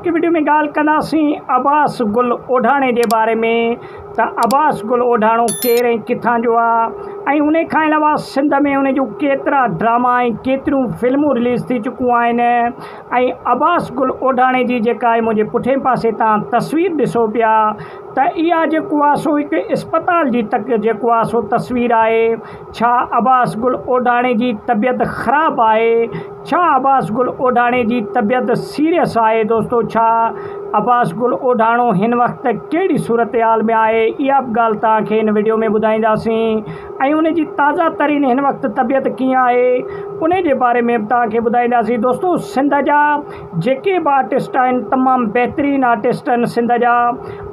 की वीडियो में गाल कंदासीं अब्बास गुल ओढ़ाणे जे बारे में। त अब्बास गुल ओढ़ाणो केरु ऐं किथां जो आहे ऐं उन खां अलावा सिंध में उन जूं केतिरा ड्रामा ऐं केतिरियूं फिल्मूं रिलीज़ थी चुकियूं आहिनि। ऐं अब्बास गुल ओढ़ाणे जी जेका आहे मुंहिंजे पुठिएं पासे तव्हां तस्वीर ॾिसो पिया त इहा जेको आहे सो हिकु इस्पताल जी तक जेको आहे सो तस्वीर आहे। छा अब्बास गुल ओढ़ाणे जी तबियत ख़राबु आहे? छा अब्बास गुल ओढ़ाणे जी तबियत सीरियस आहे? दोस्तो छा अब्बास गुल ओढ़ाणो हिन वक़्तु कहिड़ी सूरत हाल में आहे इहा बि ॻाल्हि तव्हांखे हिन वीडियो में ॿुधाईंदासीं। ऐं उन जी ताज़ा तरीन हिन वक़्तु तबियत कीअं आहे उन जे बारे में बि तव्हांखे ॿुधाईंदासीं। दोस्तो सिंध जा जेके बि आर्टिस्ट आहिनि तमामु बहितरीनु आर्टिस्ट आहिनि सिंध जा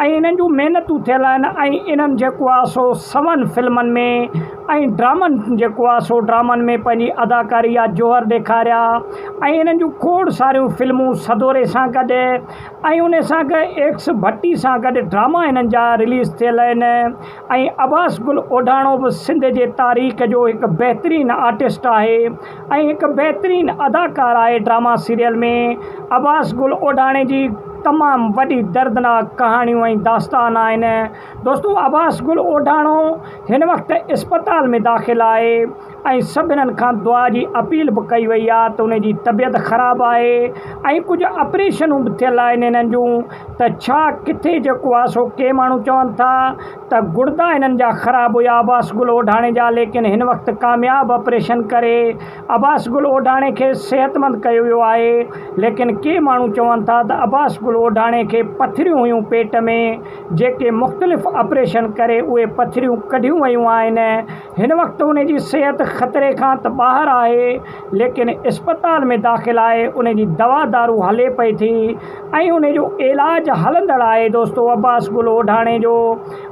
ऐं इन्हनि जूं महिनतूं थियल आहिनि ऐं इन्हनि जेको आहे सो 7 फिल्मनि में ऐं ड्रामनि जेको आहे सो ड्रामनि में पंहिंजी अदाकारी या जोहर ॾेखारिया ऐं इन्हनि जूं खोड़ सारियूं फिल्मूं सदोरे सां गॾु ऐं उन सां गॾु एक्स भट्टी सां गॾु ड्रामा इन्हनि जा रिलीज़ थियल आहिनि। ऐं अब्बास गुल ओढ़ाणो बि सिंध जे तारीख़ जो हिकु बहितरीनु आर्टिस्ट आहे ऐं हिकु बहितरीनु अदाकार आहे। ड्रामा सीरियल में अब्बास गुल ओढ़ाणे जी तमामु वॾी दर्दनाक कहाणियूं ऐं दास्तान आहिनि। दोस्तो अब्बास गुल ओढ़ाणो हिन वक़्तु इस्पताल में दाख़िल आहे ऐं सभिनीनि खां दुआ जी अपील बि कई वई आहे त उन जी तबियत ख़राबु आहे ऐं कुझु ऑपरेशनूं बि थियल आहिनि इन्हनि जूं। त छा किथे जेको आहे सो के माण्हू चवनि था त गुर्दा इन्हनि जा ख़राबु हुया अब्बास गुल ओढ़ाणे जा, लेकिन हिन वक़्तु कामयाबु ऑपरेशन करे अब्बास गुल ओढ़ाणे खे सिहतमंद कयो वियो आहे। लेकिन के माण्हू चवनि था त अब्बास गुल ओढ़ाणे खे पथरियूं हुयूं पेट में जेके मुख़्तलिफ़ ऑपरेशन करे उहे पथरियूं कढियूं वयूं आहिनि। हिन वक़्तु उन जी सिहत ख़तरे खां त ॿाहिरि आहे लेकिन इस्पताल में दाख़िल आहे। उन जी दवा दारू हले पई थी ऐं उन जो इलाज हलंदड़ आहे दोस्तो अब्बास गुल ओढ़ाणे जो।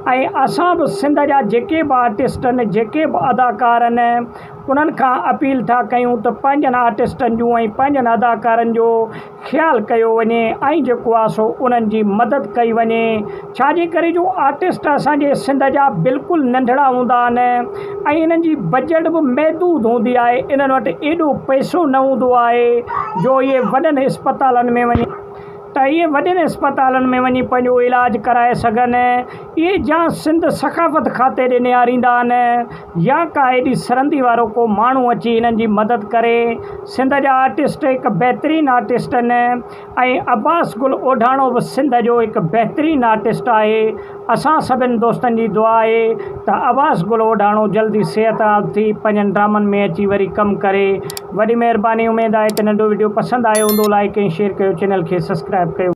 ऐं असां बि सिंध जा जेके बि आर्टिस्ट आहिनि जेके बि अदाकार आहिनि उन्हनि खां अपील था कयूं त पंहिंजनि आर्टिस्टनि जूं ऐं पंहिंजनि अदाकारनि जो ख़्यालु कयो वञे ऐं जेको आहे सो उन्हनि जी मदद कई वञे। छाजे करे जो आर्टिस्ट असांजे सिंध जा बिल्कुलु नंढड़ा हूंदा आहिनि ऐं इन्हनि जी बजट बि महदूद हूंदी आहे। इन्हनि वटि एॾो पैसो न हूंदो आहे जो इहे वॾनि इस्पतालनि में वञी वॾनि इस्पतालनि में वञी पंहिंजो इलाजु कराए सघनि। इहे जा सिंध सखाफ़त खाते ॾे निहारींदा आहिनि या का एॾी सरंदी वारो को माण्हू अची हिननि जी मदद करे। सिंध जा आर्टिस्ट हिकु बहितरीनु आर्टिस्ट आहिनि ऐं अब्बास गुल ओढ़ाणो बि सिंध जो हिकु बहितरीनु आर्टिस्ट आहे। असां सभिनी दोस्तनि जी दुआ आहे त अब्बास गुल ओढ़ाणो जल्दी सिहतयाब थी पंहिंजनि ड्रामनि में अची वरी कमु करे। वॾी महिरबानी, उमेदु आहे त नंढो वीडियो पसंदि आयो हूंदो। लाइक ऐं शेयर कयो, चैनल खे सब्सक्राइब कयो।